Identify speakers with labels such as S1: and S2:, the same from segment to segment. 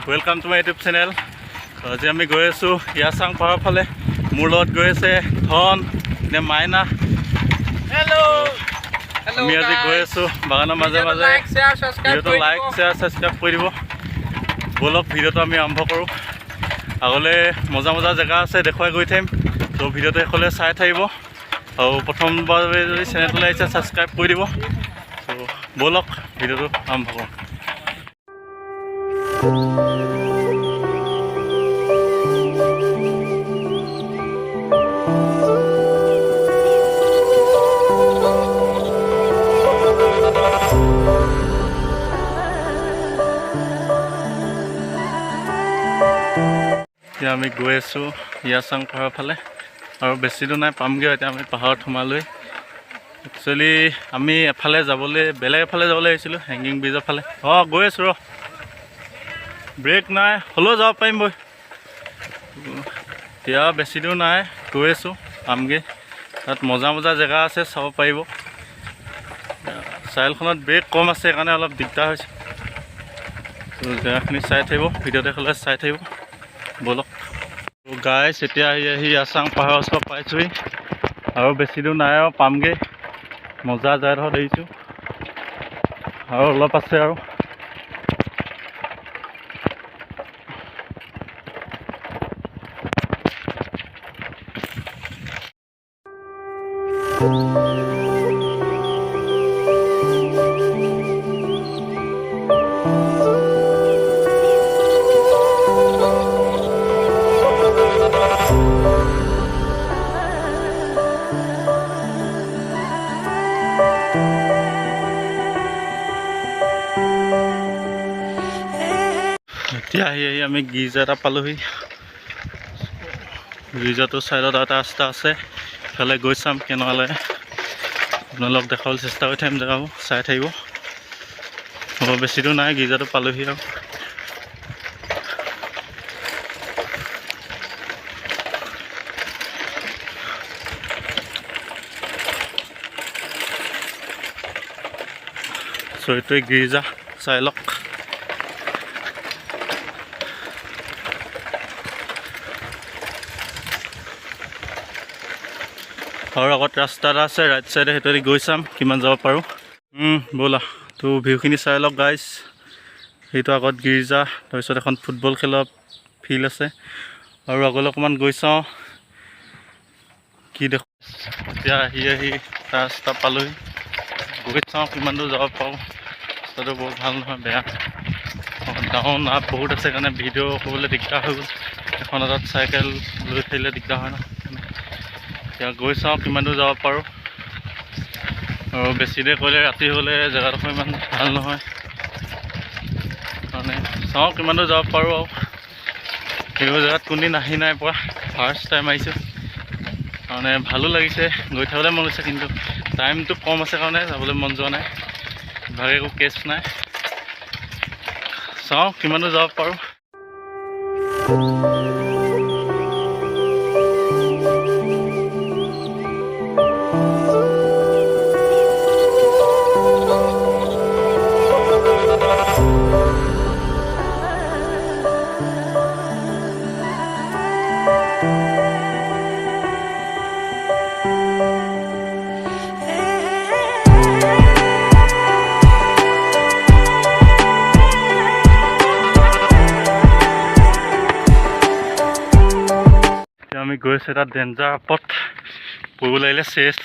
S1: Welcome to my YouTube channel. आज आम गई आसो यासांग पहाड़ फाले मोर लग गई आसे धन ने मायना।
S2: हेलो
S1: আমি আজি গৈ আছো বাগানৰ মাজে মাজে। ভিডিঅ'টো লাইক শ্বেয়াৰ সাবস্ক্ৰাইব কৰি দিব। বলক ভিডিঅ'টো আমি আৰম্ভ কৰোঁ। আগলৈ মজা মজা জেগা আছে দেখুৱাই গৈ থাকিম, তো ভিডিঅ'টো সকলোৱে চাই থাকিব আৰু প্ৰথমবাৰ যদি চেনেলটো আহিছে সাবস্ক্ৰাইব কৰি দিব। তো বলক ভিডিঅ'টো আৰম্ভ কৰোঁ। আমি গৈ আছোঁ ইয়াসাং পাহাৰৰ ফালে আৰু বেছি দূৰ নাই পামগৈ। এতিয়া আমি পাহাৰত সোমালৈ। একচুৱেলি আমি এফালে যাবলৈ বেলেগ এফালে যাবলৈ আহিছিলোঁ, হেংগিং ব্ৰিজৰ ফালে। গৈ আছোঁ ৰ, ব্ৰেক নাই হ'লেও যাব পাৰিম বৈ। এতিয়া বেছি দূৰ নাই, গৈ আছোঁ পামগৈ। তাত মজা মজা জেগা আছে, চাব পাৰিব। চাইলখনত ব্ৰেক কম আছে, সেইকাৰণে অলপ দিগদাৰ হৈছে। জেগাখিনি চাই থাকিব, ভিডিঅ'তে হ'লে চাই থাকিব। বলক গাইছ, এতিয়া আহি ইয়াসাং পাহাৰৰ ওচৰত পাইছোঁহি আৰু বেছি দূৰ নাই আৰু পামগৈ। মজা জেগাডোখৰ দেখিছোঁ আৰু অলপ আছে আৰু। এতিয়া আহি আমি গীৰ্জা এটা পালোহি। গীৰ্জাটোৰ ছাইডত এটা ৰাস্তা আছে, ইফালে গৈ চাম কেনেকুৱা লাগে। আপোনালোক দেখাবলৈ চেষ্টা কৰি থাকিম, জেগাবোৰ চাই থাকিব। বেছি দূৰ নাই, গীৰ্জাটো পালোহি আৰু। এইটোৱে গীৰ্জা, চাই লওক। আৰু আগত ৰাস্তা এটা আছে ৰাইট চাইডে, সেইটোৱেদি গৈ চাম কিমান যাব পাৰোঁ। ব'লা, তো ভিউখিনি চাই লওক গাইজ। সেইটো আগত গীৰ্জা, তাৰপিছত এখন ফুটবল খেলৰ ফিল্ড আছে। আৰু আগলৈ অকণমান গৈ চাওঁ কি দেখোঁ। এতিয়া আহি ৰাস্তা পালোহি, গৈ চাওঁ কিমান দূৰ যাব পাৰোঁ। ৰাস্তাটো বহুত ভাল নহয়, বেয়া। ডাঙৰ নাপ বহুত আছে, কাৰণে ভিডিঅ' কৰিবলৈ দিগদাৰ হৈ গ'ল। এখন তাত চাইকেল লৈ থাকিলে দিগদাৰ হয় ন। এতিয়া গৈ চাওঁ কিমান দূৰ যাব পাৰোঁ। আৰু বেছি দেৰি কৰিলে ৰাতি হ'লে জেগাডোখৰ ইমান ভাল নহয়, মানে চাওঁ কিমান দূৰ যাব পাৰোঁ। আৰু সেইবোৰ জেগাত কোনদিন আহি নাই পোৱা, ফাৰ্ষ্ট টাইম আহিছোঁ। মানে ভালো লাগিছে, গৈ থাকিবলৈ মন গৈছে, কিন্তু টাইমটো কম আছে কাৰণে যাবলৈ মন যোৱা নাই। ভাগে একো কেছ নাই, চাওঁ কিমান দূৰ যাব পাৰোঁ। আমি গৈ আছোঁ এটা ডেঞ্জাৰ পথ, পৰিব লাগিলে চেছ।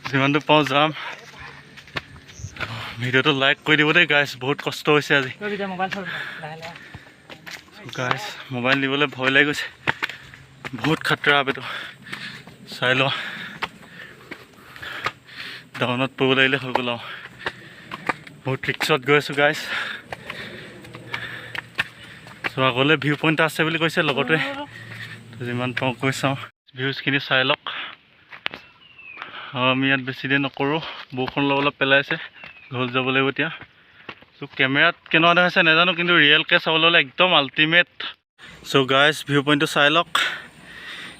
S1: যিমান দূৰ পাওঁ যাম। ভিডিঅ'টো লাইক কৰি দিব দেই গাইছ, বহুত কষ্ট হৈছে আজি। গাইছ মোবাইল নিবলৈ ভয় লাগি গৈছে, বহুত খাতৰা এইটো। চাই লোৱা, ডাউনত পৰিব লাগিলে হৈ গ'ল আৰু। বহুত ৰিক্সত গৈ আছোঁ গাইছ। আগলৈ ভিউ পইণ্ট আছে বুলি কৈছে লগতে, যিমান পাওঁ গৈ চাওঁ। ভিউজখিনি চাই লওক। আমি ইয়াত বেছি দেৰি নকৰোঁ, বৰষুণ অলপ পেলাইছে, ঘৰত যাব লাগিব এতিয়া। চ' কেমেৰাত কেনেকুৱা দেখাইছে নাজানো, কিন্তু ৰিয়েলকৈ চাবলৈ হ'লে একদম আল্টিমেট। চ' গাইজ ভিউ পইণ্টটো চাই লওক।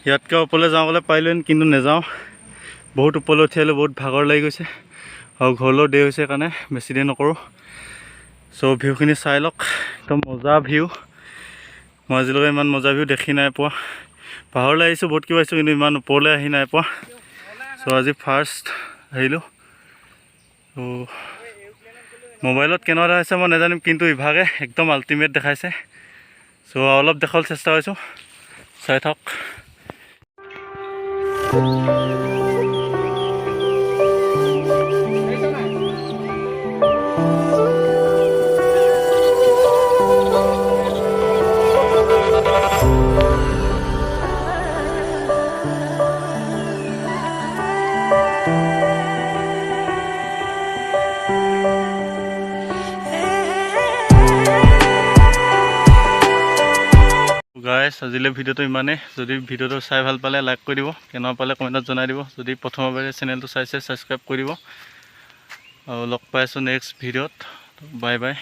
S1: ইয়াতকৈ ওপৰলৈ যাবলৈ পাৰিলোঁ, কিন্তু নাযাওঁ। বহুত ওপৰলৈ উঠি আহিলোঁ, বহুত ভাগৰ লাগি গৈছে আৰু ঘৰলৈও দেৰি হৈছে, কাৰণে বেছি দেৰি নকৰোঁ। চ' ভিউখিনি চাই লওক, একদম মজা ভিউ। মই আজিলৈকে ইমান মজা ভিউ দেখি নাই পোৱা। পাহাৰলৈ আহিছোঁ, বহুত কিবা আহিছোঁ, কিন্তু ইমান ওপৰলৈ আহি নাই পোৱা। চ' আজি ফাৰ্ষ্ট আহিলোঁ। ত' মোবাইলত কেনেকুৱা দেখাইছে মই নাজানিম, কিন্তু ইভাগে একদম আল্টিমেট দেখাইছে। চ' অলপ দেখাবলৈ চেষ্টা কৰিছোঁ, চাই থাকক। গাইছ, আজিলৈ ভিডিঅ'টো ইমানেই। যদি ভিডিঅ'টো চাই ভাল পালে লাইক কৰি দিব, কেনেকুৱা পালে কমেণ্টত জনাই দিব। যদি প্ৰথমবাৰে চেনেলটো চাইছে ছাবস্ক্ৰাইব কৰি দিব। আৰু লগ পাই আছোঁ নেক্সট ভিডিঅ'ত। Bye bye.